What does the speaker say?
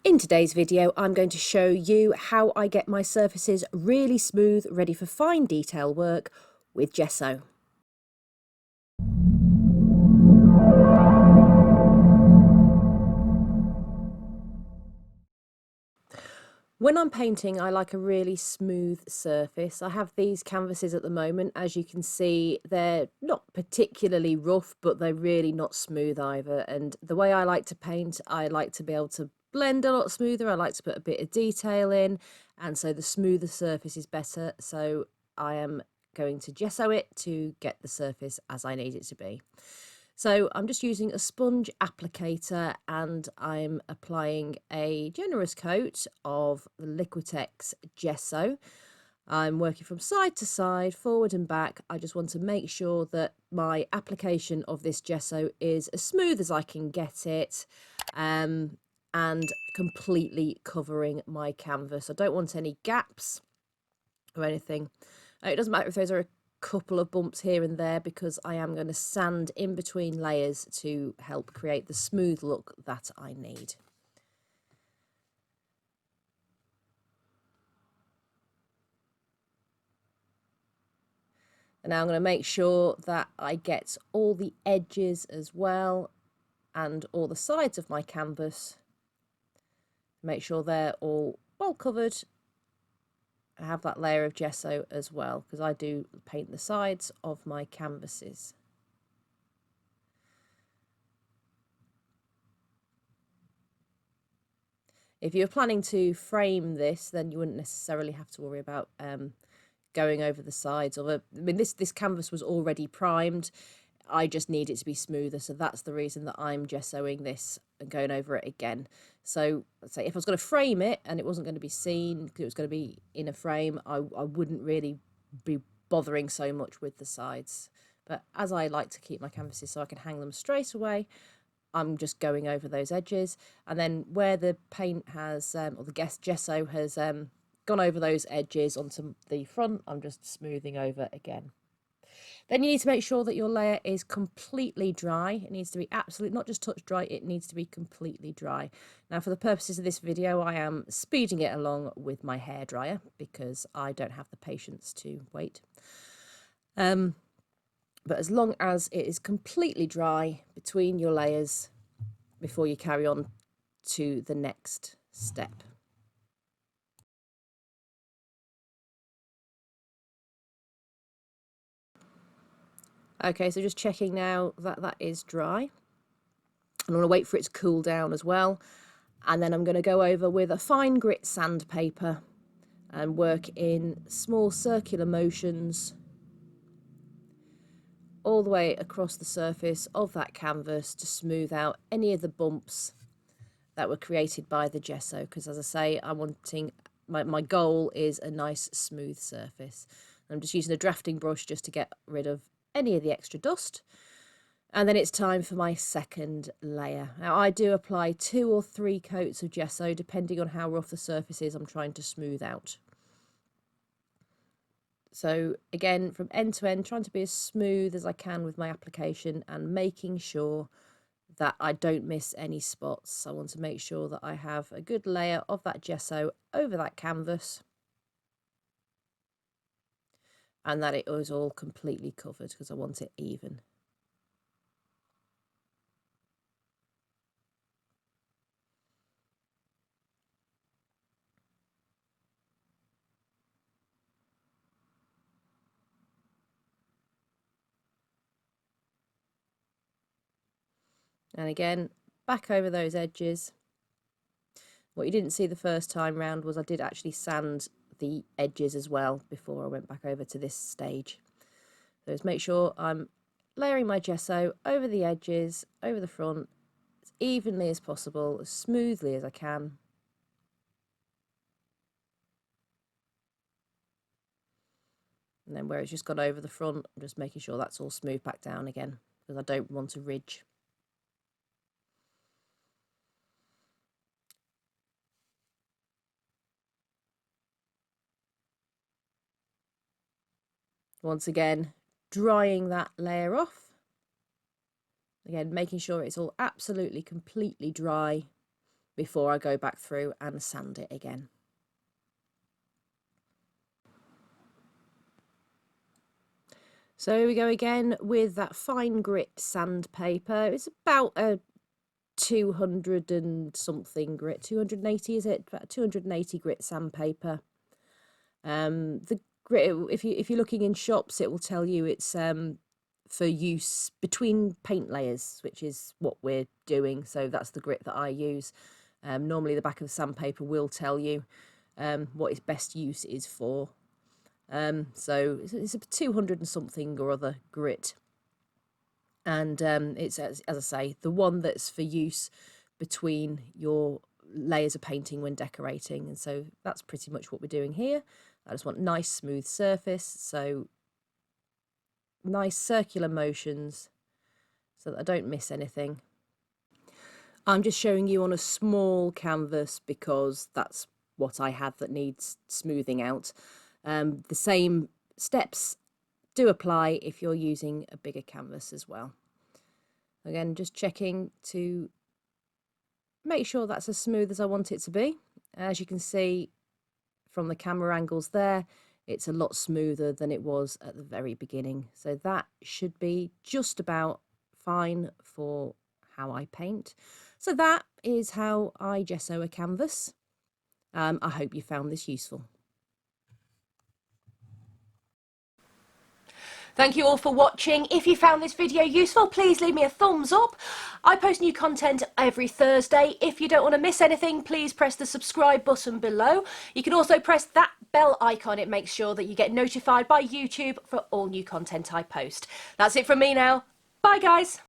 In today's video, I'm going to show you how I get my surfaces really smooth, ready for fine detail work with gesso. When I'm painting, I like a really smooth surface. I have these canvases at the moment. As you can see, they're not particularly rough, but they're really not smooth either. And the way I like to paint, I like to be able to blend a lot smoother. I like to put a bit of detail in, and so the smoother surface is better. So I am going to gesso it to get the surface as I need it to be. So I'm just using a sponge applicator and I'm applying a generous coat of the Liquitex gesso. I'm working from side to side, forward and back. I just want to make sure that my application of this gesso is as smooth as I can get it, and completely covering my canvas. I don't want any gaps or anything. It doesn't matter if those are a couple of bumps here and there, because I am going to sand in between layers to help create the smooth look that I need. And now I'm going to make sure that I get all the edges as well and all the sides of my canvas. Make sure they're all well covered. I have that layer of gesso as well, because I do paint the sides of my canvases. If you're planning to frame this, then you wouldn't necessarily have to worry about going over the sides. I mean, this canvas was already primed. I just need it to be smoother, so that's the reason that I'm gessoing this and going over it again. So let's say if I was going to frame it and it wasn't going to be seen, because it was going to be in a frame, I wouldn't really be bothering so much with the sides. But as I like to keep my canvases so I can hang them straight away, I'm just going over those edges, and then where the paint has, or the gesso has gone over those edges onto the front, I'm just smoothing over again. Then you need to make sure that your layer is completely dry. It needs to be absolutely, not just touch dry, it needs to be completely dry. Now, for the purposes of this video, I am speeding it along with my hairdryer because I don't have the patience to wait. But as long as it is completely dry between your layers before you carry on to the next step. Okay, so just checking now that that is dry. I'm going to wait for it to cool down as well. And then I'm going to go over with a fine grit sandpaper and work in small circular motions all the way across the surface of that canvas to smooth out any of the bumps that were created by the gesso, because as I say, I'm wanting, my goal is a nice smooth surface. I'm just using a drafting brush just to get rid of any of the extra dust. And then it's time for my second layer. Now, I do apply 2 or 3 coats of gesso depending on how rough the surface is I'm trying to smooth out. So again, from end to end, trying to be as smooth as I can with my application and making sure that I don't miss any spots. I want to make sure that I have a good layer of that gesso over that canvas and that it is all completely covered, because I want it even. And again, back over those edges. What you didn't see the first time round was I did actually sand the edges as well before I went back over to this stage. So just make sure I'm layering my gesso over the edges, over the front, as evenly as possible, as smoothly as I can. And then where it's just gone over the front, I'm just making sure that's all smooth back down again, because I don't want a ridge. Once again, drying that layer off. Again, making sure it's all absolutely completely dry before I go back through and sand it again. So here we go again with that fine grit sandpaper. It's about a 200 and something grit, 280 is it? About 280 grit sandpaper. The grit, if you're looking in shops, it will tell you it's for use between paint layers, which is what we're doing. So that's the grit that I use. Normally the back of the sandpaper will tell you what its best use is for. So it's a 200 and something or other grit. And it's, as I say, the one that's for use between your layers of painting when decorating. And so that's pretty much what we're doing here. I just want nice smooth surface, so nice circular motions so that I don't miss anything. I'm just showing you on a small canvas because that's what I have that needs smoothing out. The same steps do apply if you're using a bigger canvas as well. Again, just checking to make sure that's as smooth as I want it to be. As you can see from the camera angles there, it's a lot smoother than it was at the very beginning. So that should be just about fine for how I paint. So that is how I gesso a canvas. I hope you found this useful. Thank you all for watching. If you found this video useful, please leave me a thumbs up. I post new content every Thursday. If you don't want to miss anything, please press the subscribe button below. You can also press that bell icon. It makes sure that you get notified by YouTube for all new content I post. That's it from me now. Bye guys.